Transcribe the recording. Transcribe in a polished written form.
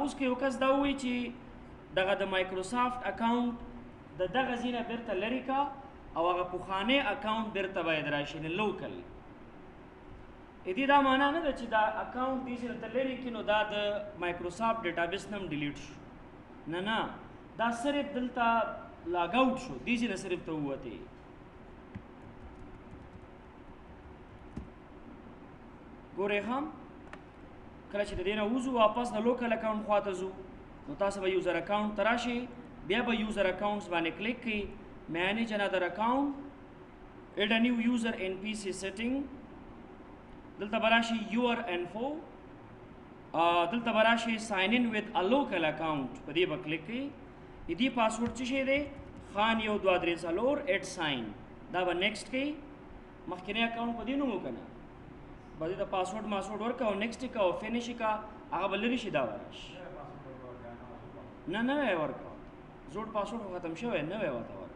اوس کې یو کس دا وایي چې دغه د مایکروسافت اکاونټ د دغه ځینه بیرته لرې کا او هغه پخوانی اکاونټ بیرته باید راشي نه لوکل دې دا معنا نه ده چې دا اکاونټ دې ځینه ته لرې کړي نو دا د مایکروسافت ډیټابیس نه هم ډیلیټ شو نه دا صرف دلته لاګ آوټ شو دې ځینه صرف ته ووتې ګورئ هم کله چې د دې نه وځو واپس د لوکل اکاونټ خواته ځو نو تاسو به یوزر اکاونټ ته راشئ بیا به یوزر اکاونټس باندې کلیک کړئ manage another account add a new user in PC setting دلته براشي your info دلته براشي sign in with a local account په دې به کلیک کړئ دې پاسورډ څه شی دی خان یو دوه درې څلور @ sign دا به نیکسټ کړئ مخکینی اکاونټ په دې نوم وکنه به دې د پاسورډ ورکا او نیکسټ کا او فینیش کا هغه بل لري شي دا ورش نه ورکا زوړ پاسورډ ختم شوی نه وي وته